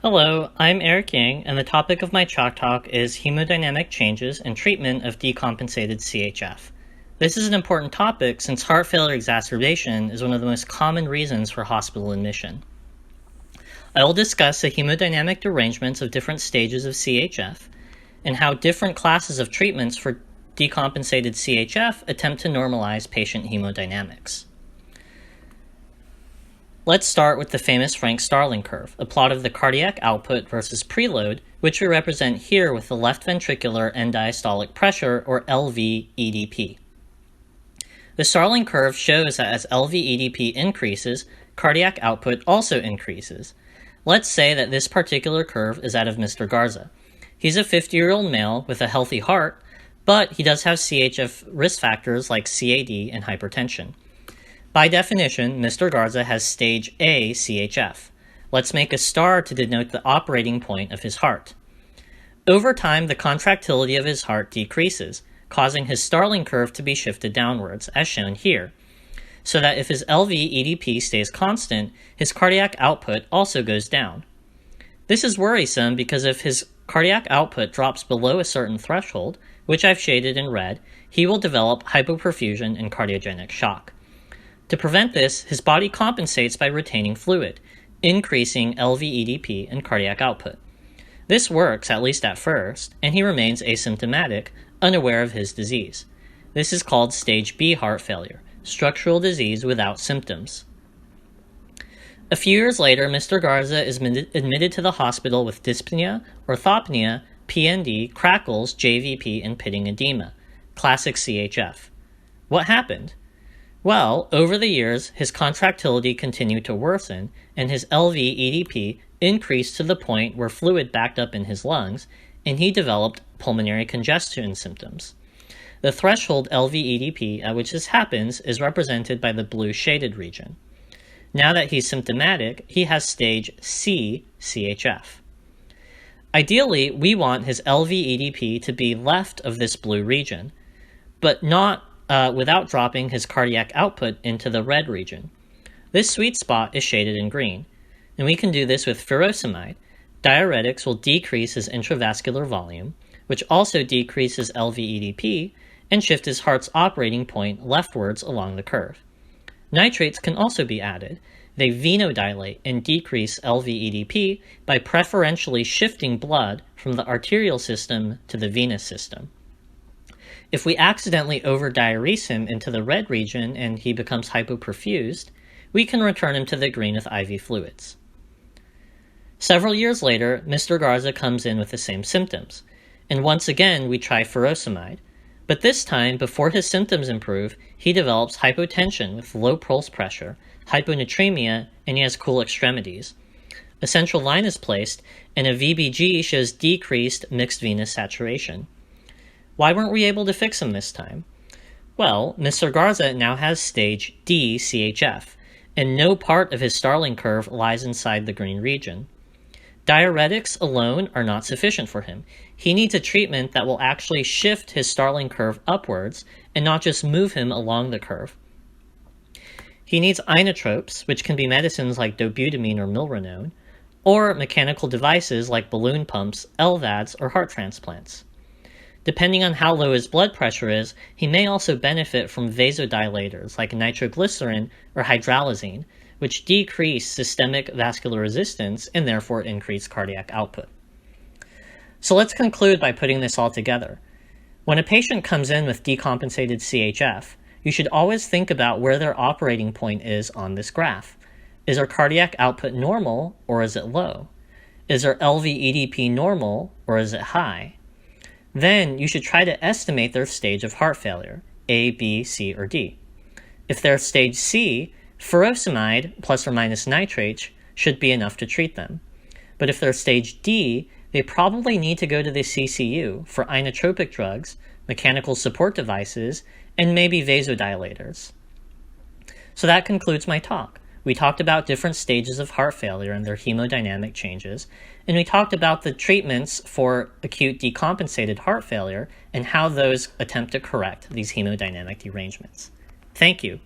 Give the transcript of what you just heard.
Hello, I'm Eric Yang, and the topic of my chalk talk is hemodynamic changes and treatment of decompensated CHF. This is an important topic since heart failure exacerbation is one of the most common reasons for hospital admission. I will discuss the hemodynamic derangements of different stages of CHF and how different classes of treatments for decompensated CHF attempt to normalize patient hemodynamics. Let's start with the famous Frank-Starling curve, a plot of the cardiac output versus preload, which we represent here with the left ventricular end diastolic pressure, or LV-EDP. The Starling curve shows that as LV-EDP increases, cardiac output also increases. Let's say that this particular curve is that of Mr. Garza. He's a 50-year-old male with a healthy heart, but he does have CHF risk factors like CAD and hypertension. By definition, Mr. Garza has stage A CHF. Let's make a star to denote the operating point of his heart. Over time, the contractility of his heart decreases, causing his Starling curve to be shifted downwards, as shown here, so that if his LV-EDP stays constant, his cardiac output also goes down. This is worrisome because if his cardiac output drops below a certain threshold, which I've shaded in red, he will develop hypoperfusion and cardiogenic shock. To prevent this, his body compensates by retaining fluid, increasing LV-EDP and cardiac output. This works, at least at first, and he remains asymptomatic, unaware of his disease. This is called stage B heart failure, structural disease without symptoms. A few years later, Mr. Garza is admitted to the hospital with dyspnea, orthopnea, PND, crackles, JVP, and pitting edema, classic CHF. What happened? Well, over the years, his contractility continued to worsen, and his LV-EDP increased to the point where fluid backed up in his lungs, and he developed pulmonary congestion symptoms. The threshold LV-EDP at which this happens is represented by the blue shaded region. Now that he's symptomatic, he has stage C CHF. Ideally, we want his LV-EDP to be left of this blue region, but not without dropping his cardiac output into the red region. This sweet spot is shaded in green, and we can do this with furosemide. Diuretics will decrease his intravascular volume, which also decreases LV-EDP, and shift his heart's operating point leftwards along the curve. Nitrates can also be added. They venodilate and decrease LV-EDP by preferentially shifting blood from the arterial system to the venous system. If we accidentally over-diurese him into the red region and he becomes hypoperfused, we can return him to the green with IV fluids. Several years later, Mr. Garza comes in with the same symptoms, and once again we try furosemide, but this time, before his symptoms improve, he develops hypotension with low pulse pressure, hyponatremia, and he has cool extremities. A central line is placed, and a VBG shows decreased mixed venous saturation. Why weren't we able to fix him this time? Well, Mr. Garza now has stage D CHF, and no part of his Starling curve lies inside the green region. Diuretics alone are not sufficient for him. He needs a treatment that will actually shift his Starling curve upwards and not just move him along the curve. He needs inotropes, which can be medicines like dobutamine or milrinone, or mechanical devices like balloon pumps, LVADs, or heart transplants. Depending on how low his blood pressure is, he may also benefit from vasodilators like nitroglycerin or hydralazine, which decrease systemic vascular resistance and therefore increase cardiac output. So let's conclude by putting this all together. When a patient comes in with decompensated CHF, you should always think about where their operating point is on this graph. Is their cardiac output normal or is it low? Is their LV-EDP normal or is it high? Then you should try to estimate their stage of heart failure, A, B, C, or D. If they're stage C, furosemide plus or minus nitrates should be enough to treat them. But if they're stage D, they probably need to go to the CCU for inotropic drugs, mechanical support devices, and maybe vasodilators. So that concludes my talk. We talked about different stages of heart failure and their hemodynamic changes, and we talked about the treatments for acute decompensated heart failure and how those attempt to correct these hemodynamic derangements. Thank you.